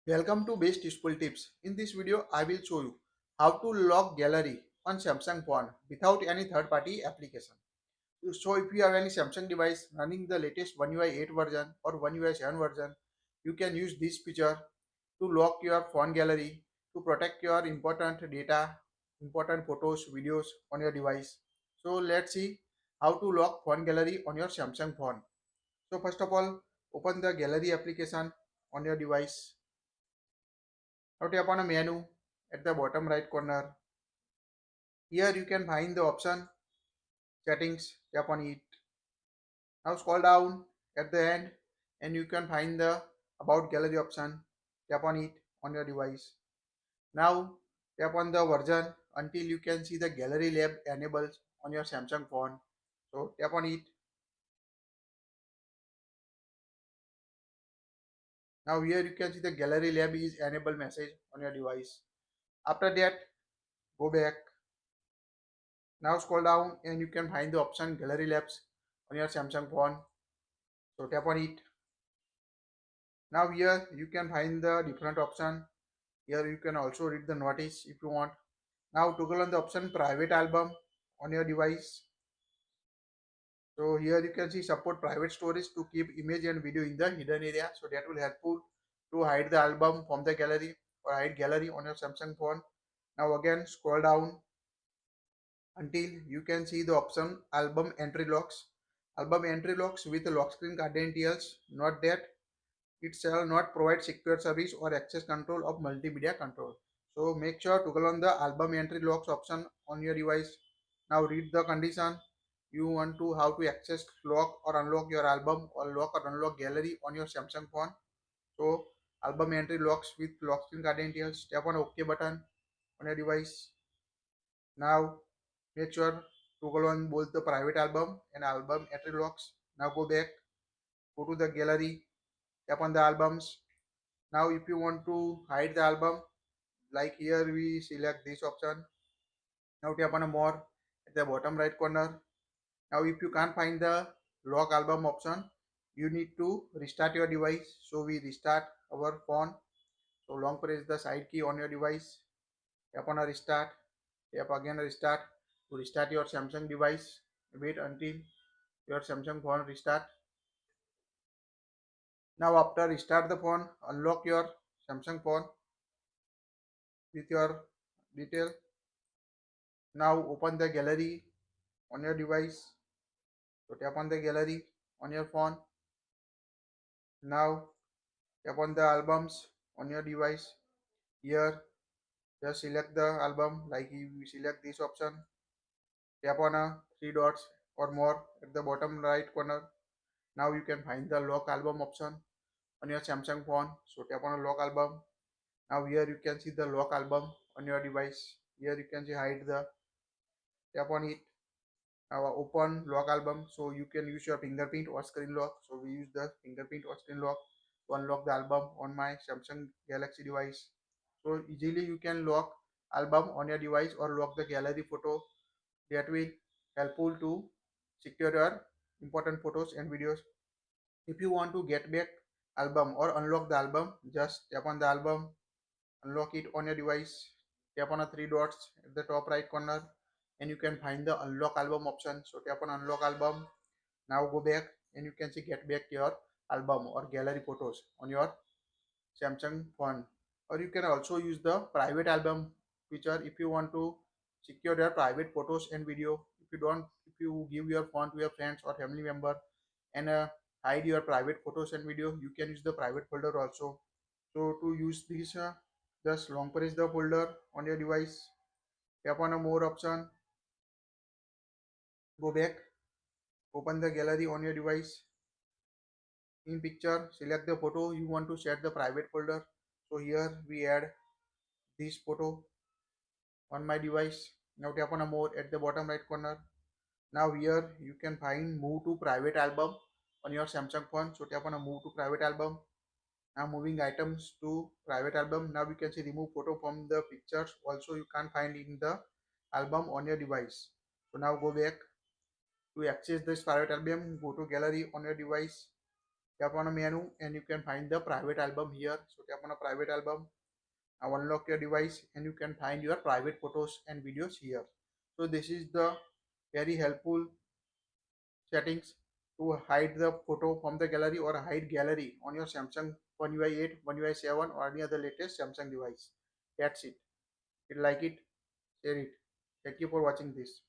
Welcome to Best Useful Tips. In this video, I will show you how to lock gallery on Samsung phone without any third-party application. So if you have any Samsung device running the latest One UI 8 version or One UI 7 version, you can use this feature to lock your phone gallery to protect your important data, important photos, videos on your device. So let's see how to lock phone gallery on your Samsung phone. So first of all, open the gallery application on your device. Now tap on a menu at the bottom right corner. Here you can find the option settings, tap on it. Now scroll down at the end and you can find the about gallery option, tap on it on your device. Now tap on the version until you can see the gallery lab enabled on your Samsung phone. So tap on it. Now here you can see the gallery lab is enabled message on your device. After that, go back. Now scroll down and you can find the option gallery labs on your Samsung phone. So tap on it. Now here you can find the different option. Here you can also read the notice if you want. Now toggle on the option private album on your device. So here you can see support private storage to keep image and video in the hidden area. So that will helpful to hide the album from the gallery or hide gallery on your Samsung phone. Now again scroll down until you can see the option album entry locks. Album entry locks with lock screen credentials. Note that it shall not provide secure service or access control of multimedia control. So make sure to toggle on the album entry locks option on your device. Now read the condition. You want to how to access, lock or unlock your album or lock or unlock gallery on your Samsung phone. So album entry locks with lock screen credentials. Tap on OK button on your device. Now make sure to toggle on both the private album and album entry locks. Now go back, go to the gallery, tap on the albums. Now if you want to hide the album, like here we select this option. Now tap on a more at the bottom right corner. Now if you can't find the lock album option, you need to restart your device. So we restart our phone. So long press the side key on your device. Tap on a restart. Tap again a restart to restart your Samsung device. Wait until your Samsung phone restart. Now after restart the phone, unlock your Samsung phone with your detail. Now open the gallery on your device. So tap on the gallery on your phone. Now tap on the albums on your device. Here just select the album, like you select this option. Tap on a three dots or more at the bottom right corner. Now you can find the lock album option on your Samsung phone. So tap on a lock album. Now here you can see the lock album on your device. Here you can see hide the, tap on it. Now open lock album, so you can use your fingerprint or screen lock. So we use the fingerprint or screen lock to unlock the album on my Samsung Galaxy device. So easily you can lock album on your device or lock the gallery photo. That will helpful to secure your important photos and videos. If you want to get back album or unlock the album, just tap on the album, unlock it on your device. Tap on a three dots at the top right corner and you can find the unlock album option. So tap on unlock album. Now go back and you can see get back your album or gallery photos on your Samsung phone. Or you can also use the private album feature if you want to secure your private photos and video. If you give your phone to your friends or family member and hide your private photos and video, you can use the private folder also. So to use this, just long press the folder on your device, tap on a more option, go back, open the gallery on your device. In picture, select the photo you want to set the private folder. So here we add this photo on my device. Now tap on a more at the bottom right corner. Now here you can find move to private album on your Samsung phone. So tap on a move to private album. Now moving items to private album. Now you can see remove photo from the pictures. Also you can't find in the album on your device. So now go back to access this private album. Go to gallery on your device. Tap on a menu and you can find the private album here. So tap on a private album. Now unlock your device and you can find your private photos and videos here. So this is the very helpful settings to hide the photo from the gallery or hide gallery on your Samsung One UI 8, One UI 7 or any other latest Samsung device. That's it. If you like it, share it. Thank you for watching this.